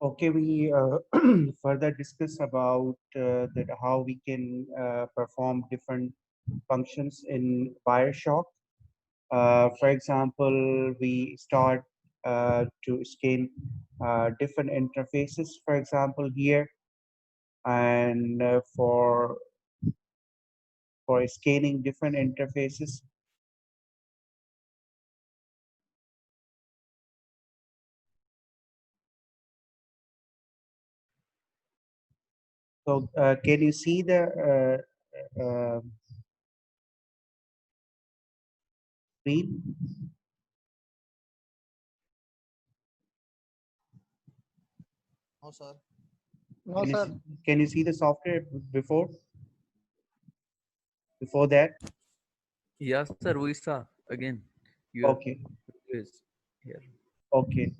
Okay, we further discuss about that how we can perform different functions in Wireshark. For example, we start to scan different interfaces, for example, here, and for scanning different interfaces. So, can you see the screen? No, sir. No, Can you sir. see, can you see the software before that? Yes, sir, we saw again. Your Okay, is here. okay.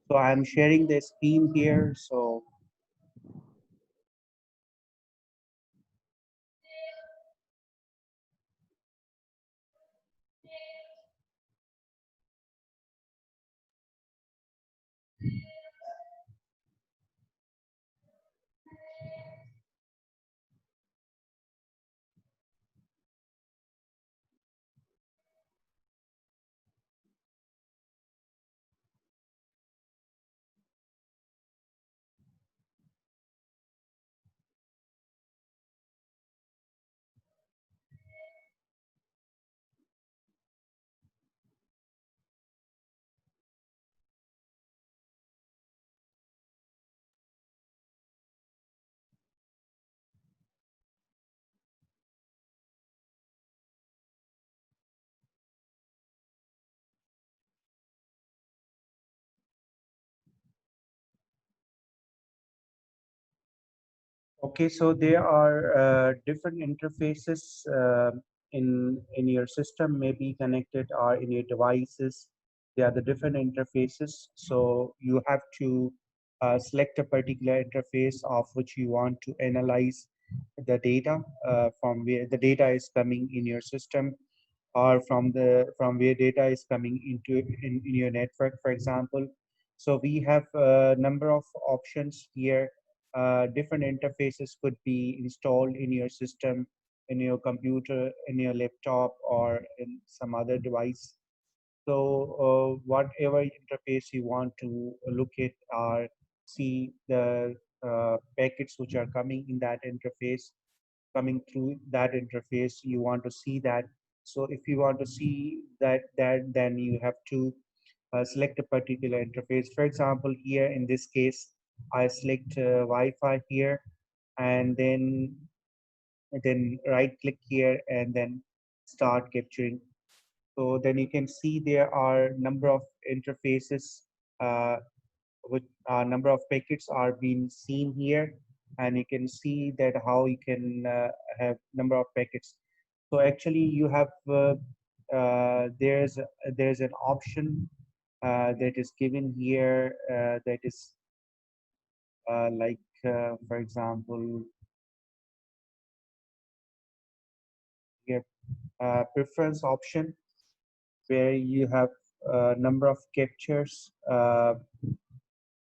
So I'm sharing the screen here. So okay, so there are different interfaces in your system, maybe connected or in your devices. They are the different interfaces. So you have to select a particular interface of which you want to analyze the data from where the data is coming in your system, or from where data is coming in your network, for example. So we have a number of options here. Different interfaces could be installed in your system, in your computer, in your laptop, or in some other device. So whatever interface you want to look at or see the packets which are coming in that interface, coming through that interface, you want to see that. So if you want to see that then you have to select a particular interface. For example, here in this case, I select Wi-Fi here, and then right click here and then start capturing. So then you can see there are number of interfaces, uh, with number of packets are being seen here, and you can see that how you can have number of packets. So actually you have there's an option that is given here, that is like for example here, preference option, where you have a number of captures,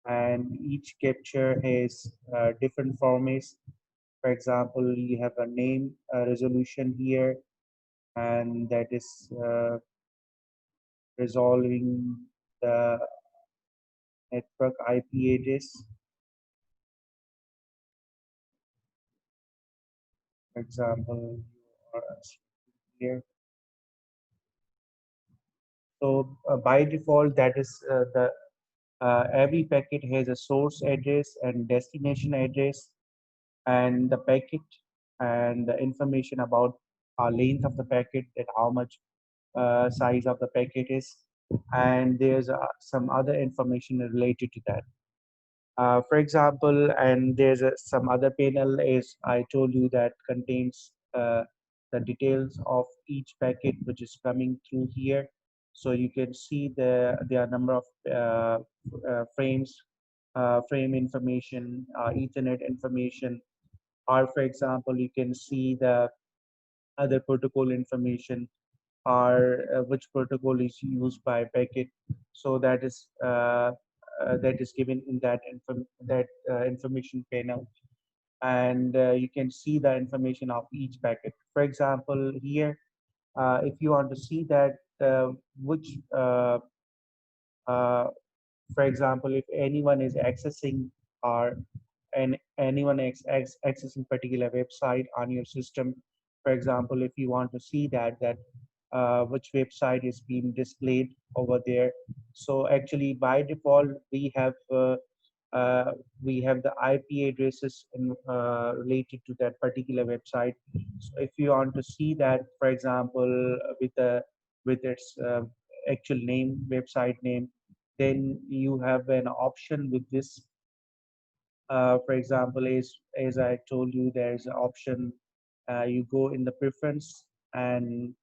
and each capture has different formats. For example, you have a name resolution here, and that is resolving the network IP address. For example, you are here. So by default, that is the every packet has a source address and destination address, and the packet and the information about length of the packet, that how much size of the packet is, and there's some other information related to that. For example, and there's some other panel, as I told you, that contains the details of each packet which is coming through here. So you can see there are number of frames, frame information, Ethernet information, or for example, you can see the other protocol information, or which protocol is used by packet. So that is that is given in that information panel, and you can see the information of each packet. For example, here, if you want to see that which uh, for example, if anyone is accessing or anyone accessing particular website on your system, for example, if you want to see that which website is being displayed over there. So actually, by default, uh, we have the IP addresses related to that particular website. So if you want to see that, for example, with its actual name, website name, then you have an option with this. For example, as I told you, there's an option. You go in the preference, and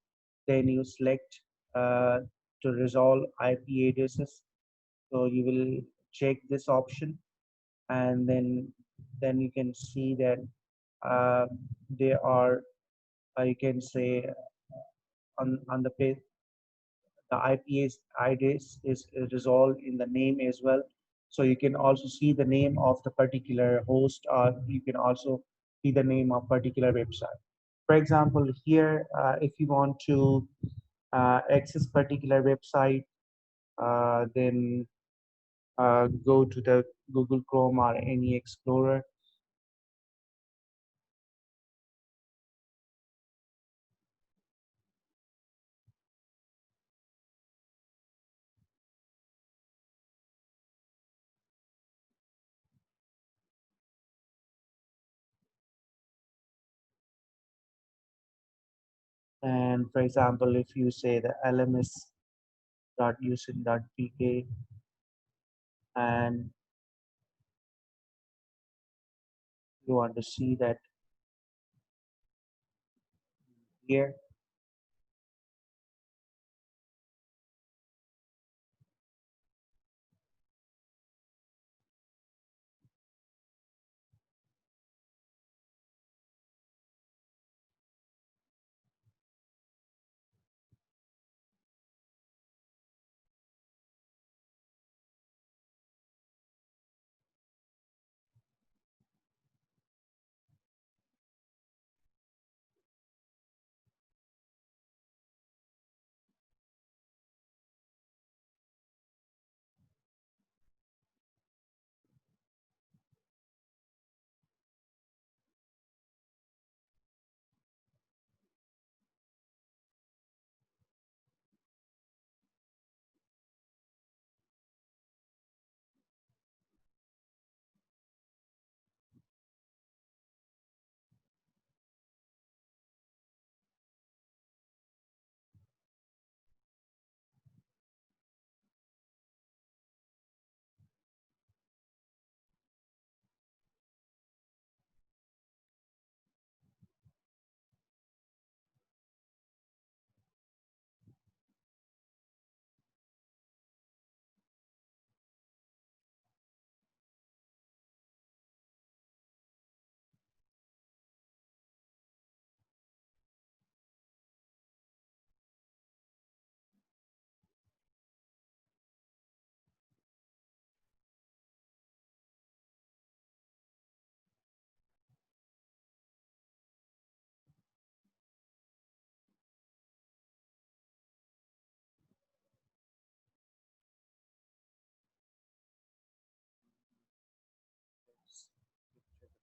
then you select uh, to resolve IP addresses. So you will check this option, and then you can see that uh, there are, you can say, on the page, the IPS IDs is resolved in the name as well. So you can also see the name of the particular host, or you can also see the name of particular website. For example, here, if you want to access particular website, then go to the Google Chrome or any Explorer. And for example, if you say the lms.usin.pk, and you want to see that here,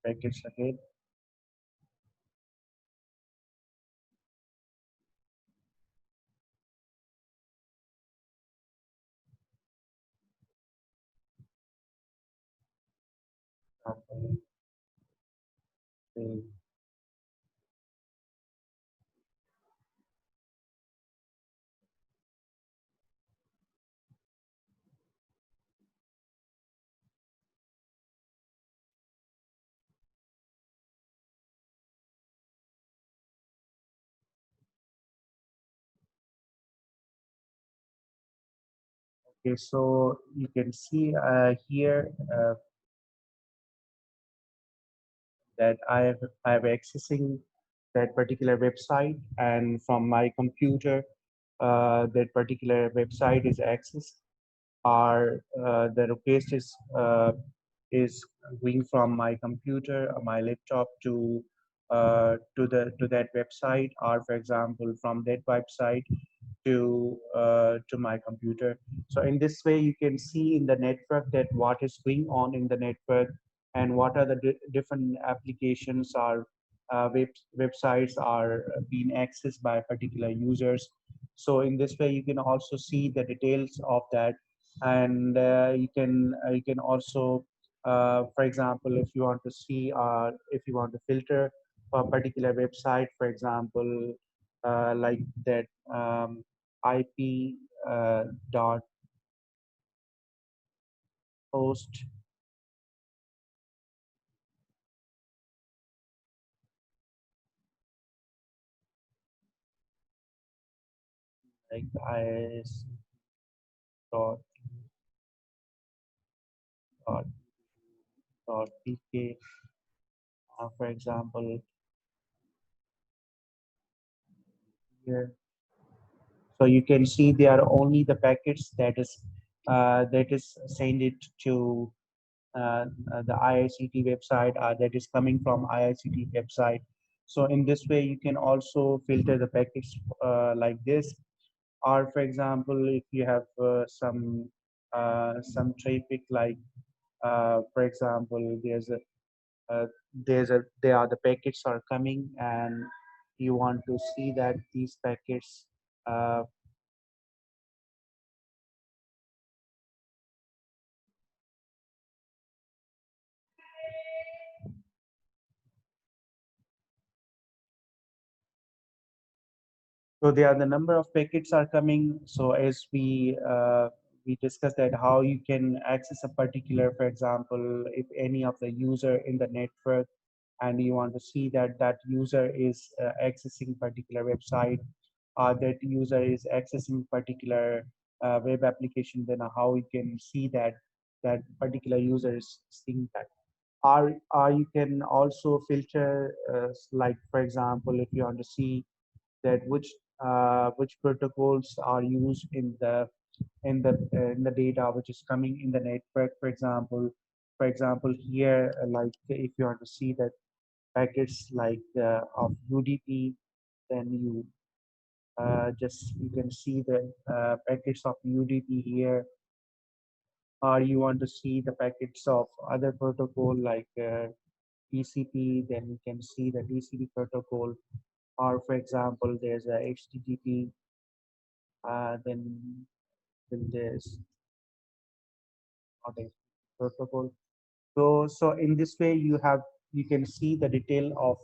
package again. Okay, so you can see here that I have accessing that particular website, and from my computer, that particular website is accessed. are the request is going from my computer or my laptop to that website, or for example from that website to my computer. So in this way, you can see in the network that what is going on in the network and what are the different applications or websites are being accessed by particular users. So in this way, you can also see the details of that, and you can also, for example, if you want to see if you want to filter for a particular website, for example, like that. IP dot host like is dot dot dot pk, for example here. So you can see they are only the packets that is send it to the IICT website, that is coming from IICT website. So in this way, you can also filter the packets like this. Or for example, if you have some traffic, like for example, uh, there are the packets are coming, and you want to see that these packets uh, so there are the number of packets are coming. So as we discussed that how you can access a particular, for example, if any of the user in the network, and you want to see that that user is accessing particular website, that user is accessing particular web application, then how you can see that that particular user is seeing that. Or you can also filter, like for example, if you want to see that which protocols are used in the data which is coming in the network. For example, here, like if you want to see that packets like of UDP, then you can see the packets of UDP here. Or you want to see the packets of other protocol like TCP, then you can see the TCP protocol. Or for example, there's a HTTP, then there's not a protocol. So in this way, you can see the detail of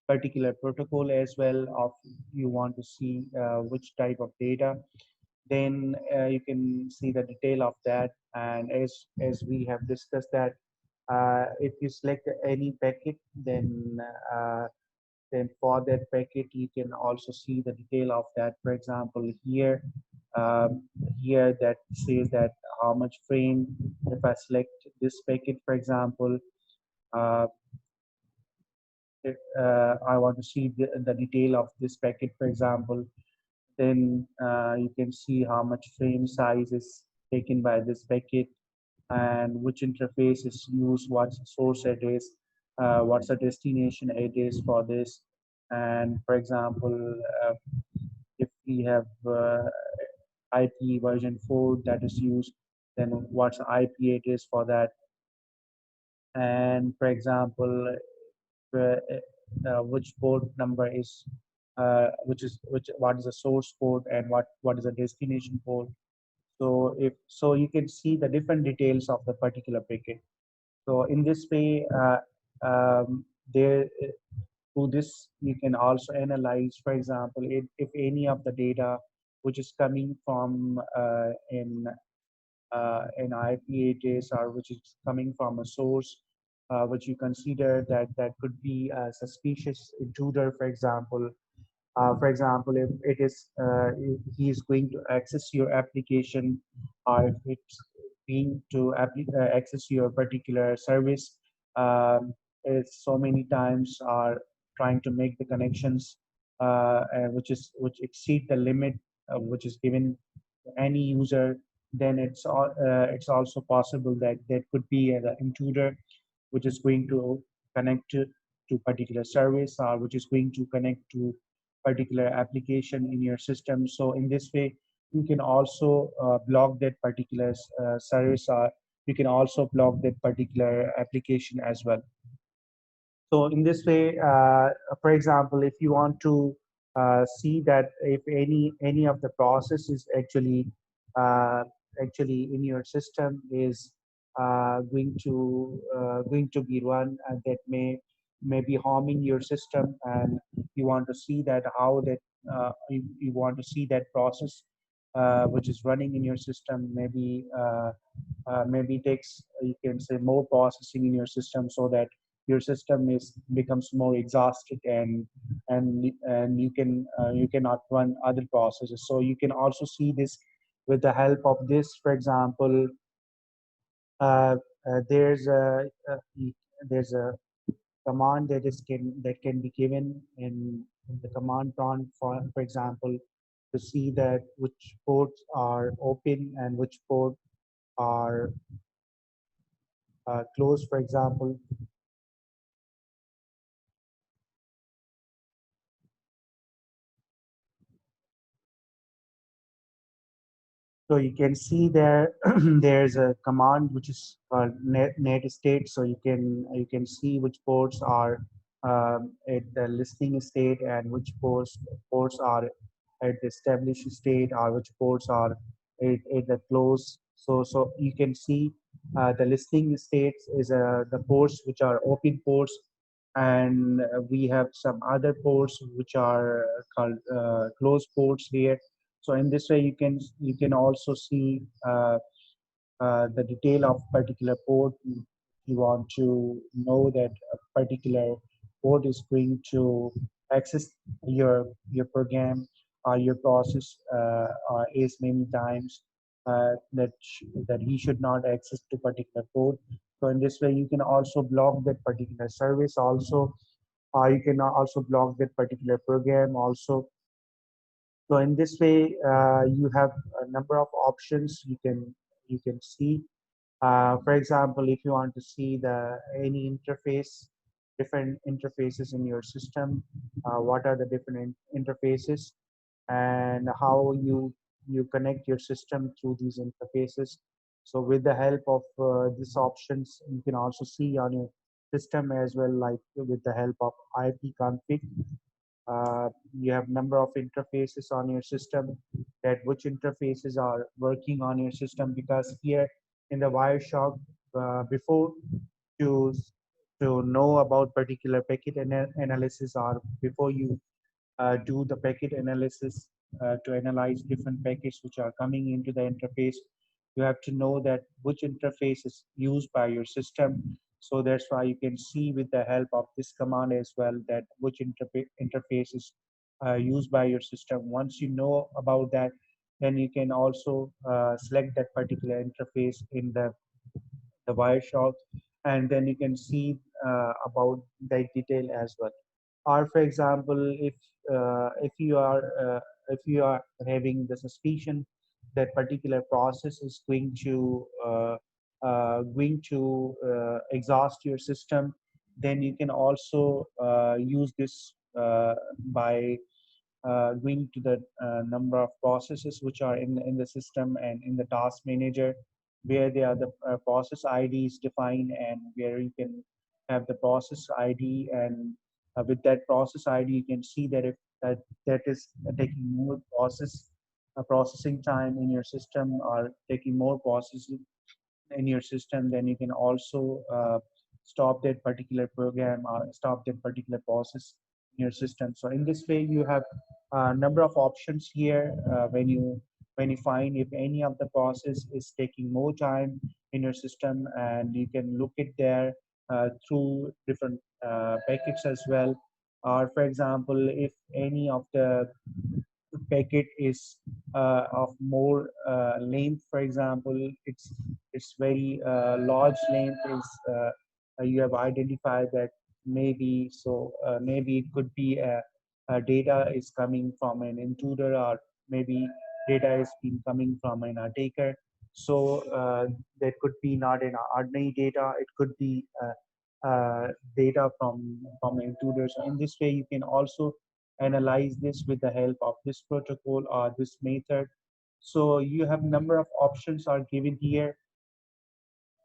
particular protocol as well. Of you want to see which type of data, then you can see the detail of that. And as we have discussed that, if you select any packet, uh, then for that packet you can also see the detail of that. For example, um, here that says that how much frame. If I select this packet, for example, uh, if I want to see the detail of this packet, for example, then you can see how much frame size is taken by this packet, and which interface is used, what's the source address, what's the destination address for this. And for example, uh, if we have IP version 4 that is used, then what's the IP address for that. And for example, which port number is which what is the source port, and what is the destination port. So if so, you can see the different details of the particular packet. So in this way, there through this you can also analyze, for example, if any of the data which is coming from an IP address, or which is coming from a source which you consider that that could be a suspicious intruder, for example, if it is he is going to access your application, or if it's being to access your particular service, it's so many times are trying to make the connections which exceed the limit which is given to any user. then it's also possible that there could be an intruder which is going to connect to particular service, or which is going to connect to particular application in your system. So in this way, you can also block that particular service, or you can also block that particular application as well. So in this way, for example, if you want to see that if any of the process is uh, actually in your system is going to be run, that may be harming your system, and you want to see that how that you want to see that process which is running in your system, maybe takes, you can say, more processing in your system, so that your system is becomes more exhausted, and you cannot run other processes. So you can also see this with the help of this. For example, uh, uh, there's a, a there's a command that can be given in the command prompt, for example, to see that which ports are open and which port are closed, for example. So you can see there there's a command which is called net state. So you can see which ports are at the listening state, and which ports are at the established state, or which ports are at the close. So you can see the listening states is the ports which are open ports, and we have some other ports which are called closed ports here. So in this way, you can also see the detail of particular port. You want to know that a particular port is going to access your program or your process as many times that he should not access to particular port. So in this way, you can also block that particular service also, or you can also block that particular program also. So in this way, you have a number of options you can see. For example, if you want to see the any interface, different interfaces in your system, what are the different interfaces, and how you connect your system through these interfaces. So with the help of these options, you can also see on your system as well, like with the help of ipconfig. You have number of interfaces on your system, that which interfaces are working on your system, because here in the Wireshark, before to to know about particular packet analysis, or before you do the packet analysis to analyze different packets which are coming into the interface, you have to know that which interface is used by your system. So that's why you can see with the help of this command as well, that which interface is used by your system. Once you know about that, then you can also select that particular interface in the Wireshark, and then you can see about that detail as well. Or for example, if you are having the suspicion that particular process is going to exhaust your system, then you can also use this by going to the number of processes which are in the system and in the task manager, where they are the process IDs defined, and where you can have the process ID, and with that process ID you can see that if that is taking more processing time in your system, or taking more processing in your system, then you can also stop that particular program or stop that particular process in your system. So in this way, you have a number of options here when you find if any of the process is taking more time in your system, and you can look it there through different packets as well. Or for example, if any of the packet is of more length, for example, it's very large length, is you have identified that maybe it could be a data is coming from an intruder, or maybe data is been coming from an attacker. So that could be not an ordinary data, it could be data from intruders. In this way, you can also analyze this with the help of this protocol or this method. So you have number of options are given here.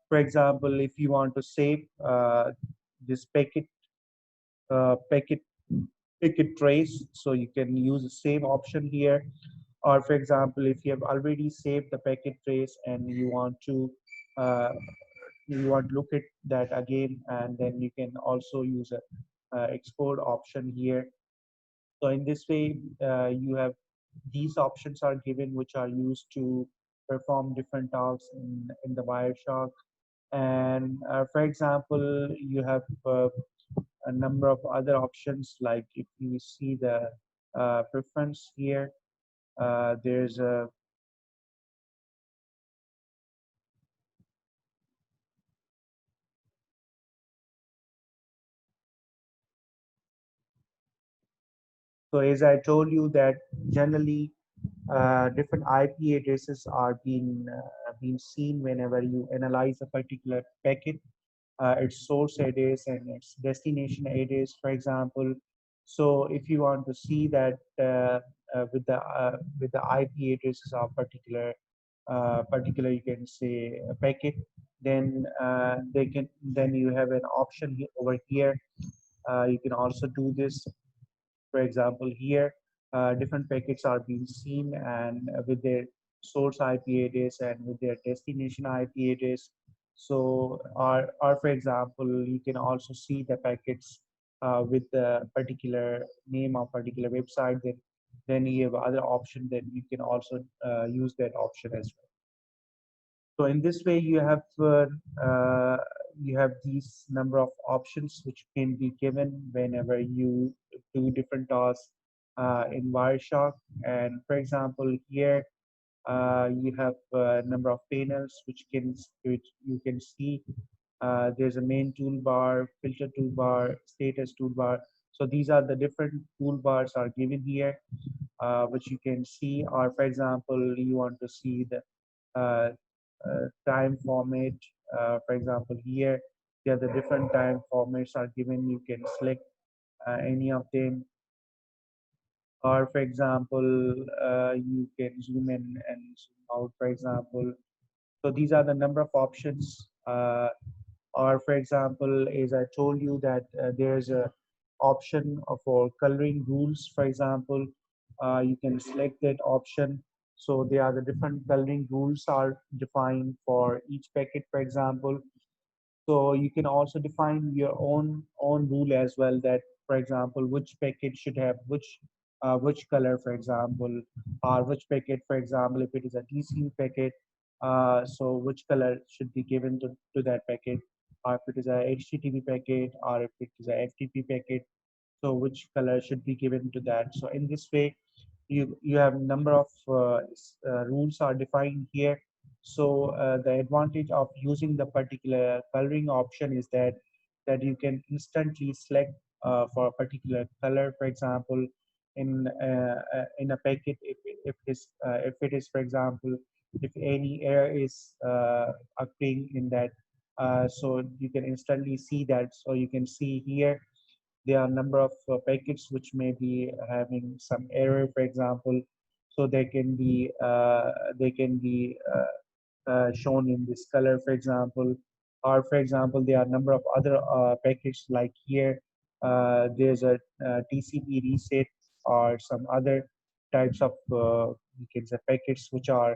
For example, if you want to save this packet packet trace, so you can use the save option here. Or for example, if you have already saved the packet trace and uh, you want to look at that again, and then you can also use a export option here. So in this way, you have these options are given, which are used to perform different tasks in the Wireshark. And for example, you have a number of other options, like if you see the preference here, there's a so as I told you that generally different IP addresses are being seen whenever you analyze a particular packet, its source address and its destination address, for example. So if you want to see that with the IP addresses of particular, you can say a packet, then you have an option over here. You can also do this. For example, here, different packets are being seen, and with their source IP address and with their destination IP address. So, or for example, you can also see the packets with the particular name of particular website. Then you have other option that you can also use that option as well. So in this way, uh, you have these number of options which can be given whenever you do different tasks in Wireshark. And for example, here you have a number of panels which you can see. There's a main toolbar, filter toolbar, status toolbar. So these are the different toolbars are given here, which you can see. Or for example, you want to see the uh, time format. For example, here the different time formats are given. You can select any of them. Or for example, you can zoom in and zoom out, for example. So these are the number of options. Or for example, as I told you that there's a option for coloring rules, for example. You can select that option. So there are the different coloring rules are defined for each packet, for example. So you can also define your own rule as well, that for example, which packet should have which color, for example, or which packet, for example, if it is a TCP packet, so which color should be given to that packet, or if it is a HTTP packet, or if it is a FTP packet, so which color should be given to that. So in this way, you have number of rules are defined here. So the advantage of using the particular coloring option is that you can instantly select for a particular color, for example, in a packet, if it is, for example, if any error is occurring in that, so you can instantly see that. So you can see here there are a number of packets which may be having some error, for example. So they can be shown in this color, for example. Or for example, there are a number of other packets, like here there's a TCP reset or some other types of you can say packets which are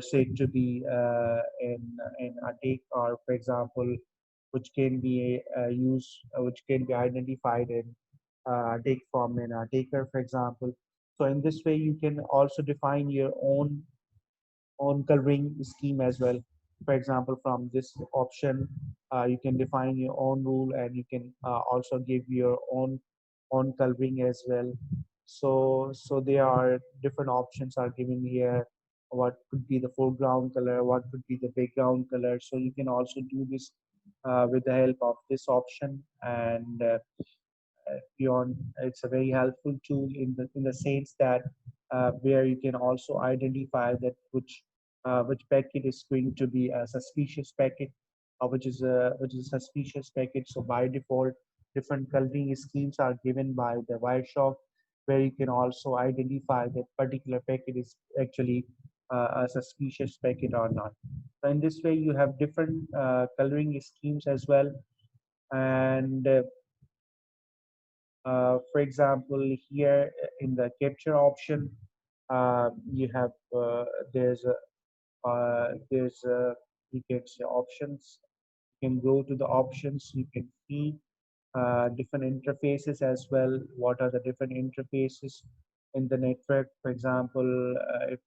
said to be in a take, or for example, which can be which can be identified in take from in a taker, for example. So in this way, you can also define your own coloring scheme as well. For example, from this option, you can define your own rule, and you can also give your own coloring as well. So there are different options are given here. What could be the foreground color? What could be the background color? So you can also do this with the help of this option. And beyond, it's a very helpful tool in the sense that where you can also identify that which packet is going to be a suspicious packet, or which is a suspicious packet. So by default, different coloring schemes are given by the Wireshark, where you can also identify that particular packet is actually a suspicious packet or not. So in this way, you have different coloring schemes as well. And for example, here in the capture option, you have there's you can see options. You can go to the options. You can see different interfaces as well. What are the different interfaces in the network? For example, if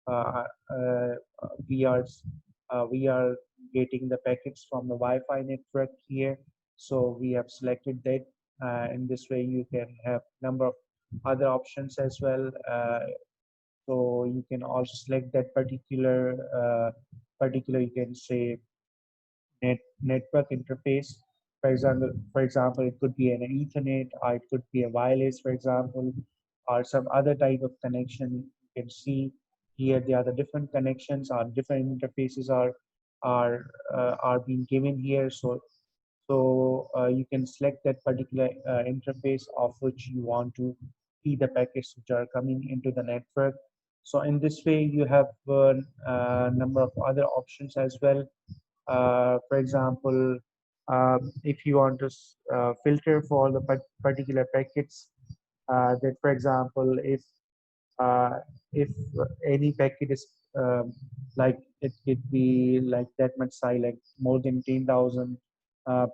uh, uh, we are we are getting the packets from the Wi-Fi network here, so we have selected that. In this way, you can have number of other options as well. So you can also select that particular you can say network interface. For example, it could be an Ethernet, or it could be a wireless, for example, or some other type of connection. You can see here there are the different connections or different interfaces are being given here. So you can select that particular interface of which you want to see the packets which are coming into the network. So in this way, you have a number of other options as well. For example, if you want to filter for the particular packets, that for example, uh, if any packet is like it could be like that much size, like more than 10,000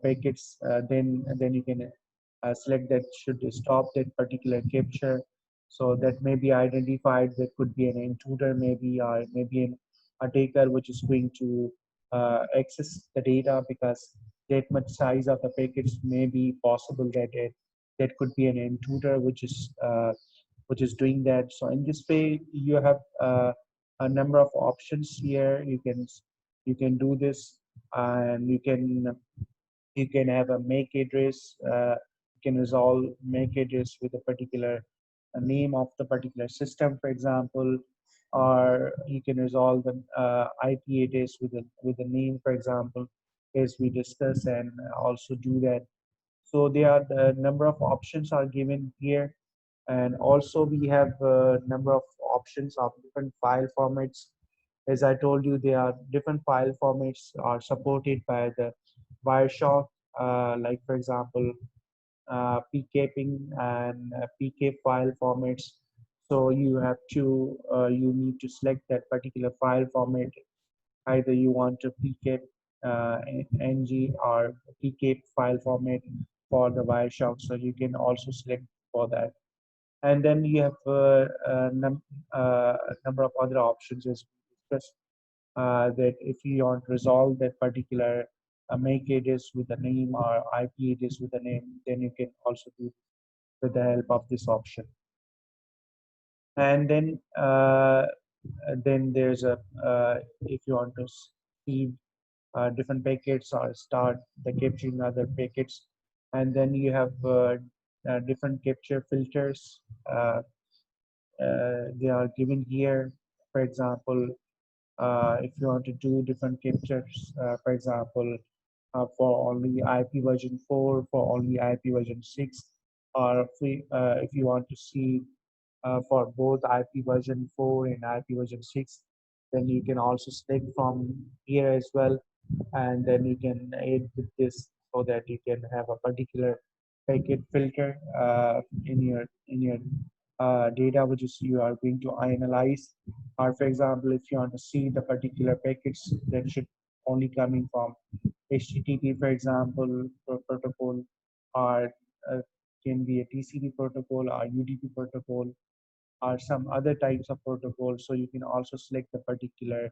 packets, then you can select that should stop that particular capture. So that may be identified. That could be an intruder, maybe, or maybe an attacker which is going to access the data, because that much size of the packets may be possible that that could be an intruder which is doing that. So in this way, you have a number of options here. You can do this, and you can have a make address. You can resolve make address with a particular name of the particular system, for example, or you can resolve the IP address with a name, for example, as we discussed, and also do that. So there are the number of options are given here, and also we have a number of options of different file formats. As I told you, there are different file formats are supported by the Wireshark, like for example, pcapping and pk file formats. So you need to select that particular file format. Either you want to pcap ng or pk file format for the Wireshark, so you can also select for that. And then you have a number of other options as we discussed, that if you want to resolve that particular make address with a name or IP address with a name, then you can also do with the help of this option. And then there's a if you want to see different packets or start the capturing other packets, and then you have different capture filters. They are given here. For example, if you want to do different captures, for example, for only IP version 4, for only IP version 6, or if you want to see for both IP version 4 and IP version 6, then you can also select from here as well, and then you can add with this so that you can have a particular packet filter in your data which is you are going to analyze. Or for example, if you want to see the particular packets that should only coming from HTTP, for example, protocol, or can be a TCP protocol or UDP protocol, or some other types of protocols. So you can also select the particular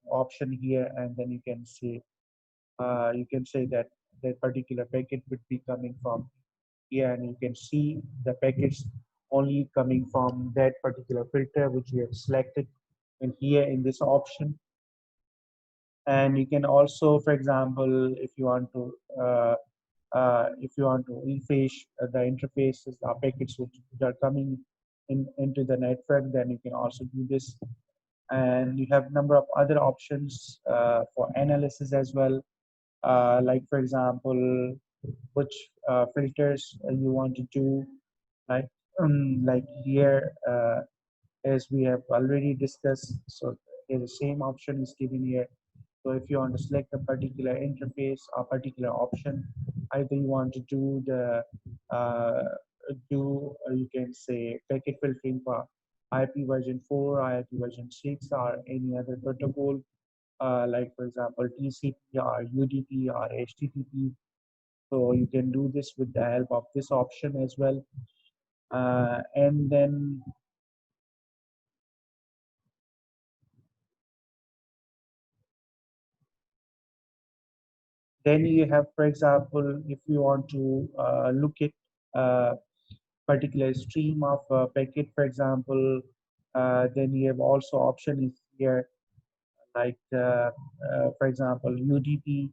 option here, and then you can say that that particular packet would be coming from here, and you can see the packets only coming from that particular filter which we have selected in here in this option. And you can also, for example, if you want to refresh the interfaces, packets which are coming into the network, then you can also do this. And you have number of other options for analysis as well. Like for example, which filters you want to do. Like here, as we have already discussed, so here the same option is given here. So if you want to select a particular interface or particular option, either you want to do the uh, you can say packet filtering for IP version 4, IP version 6, or any other protocol, like for example TCP or UDP or HTTP. So you can do this with the help of this option as well. And then you have, for example, if you want to look at uh, particular stream of packet, for example, then you have also option is here, like for example UDP,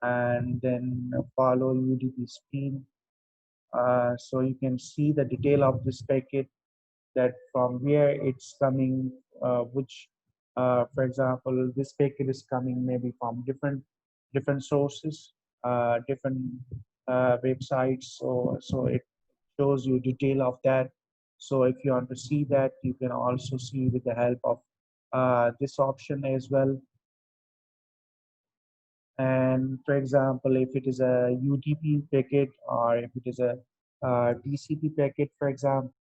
and then follow UDP stream. So you can see the detail of this packet, that from where it's coming, which, for example, this packet is coming maybe from different sources, different websites. So it shows you detail of that. So if you want to see that, you can also see with the help of this option as well. And for example, if it is a UDP packet or if it is a TCP packet, for example,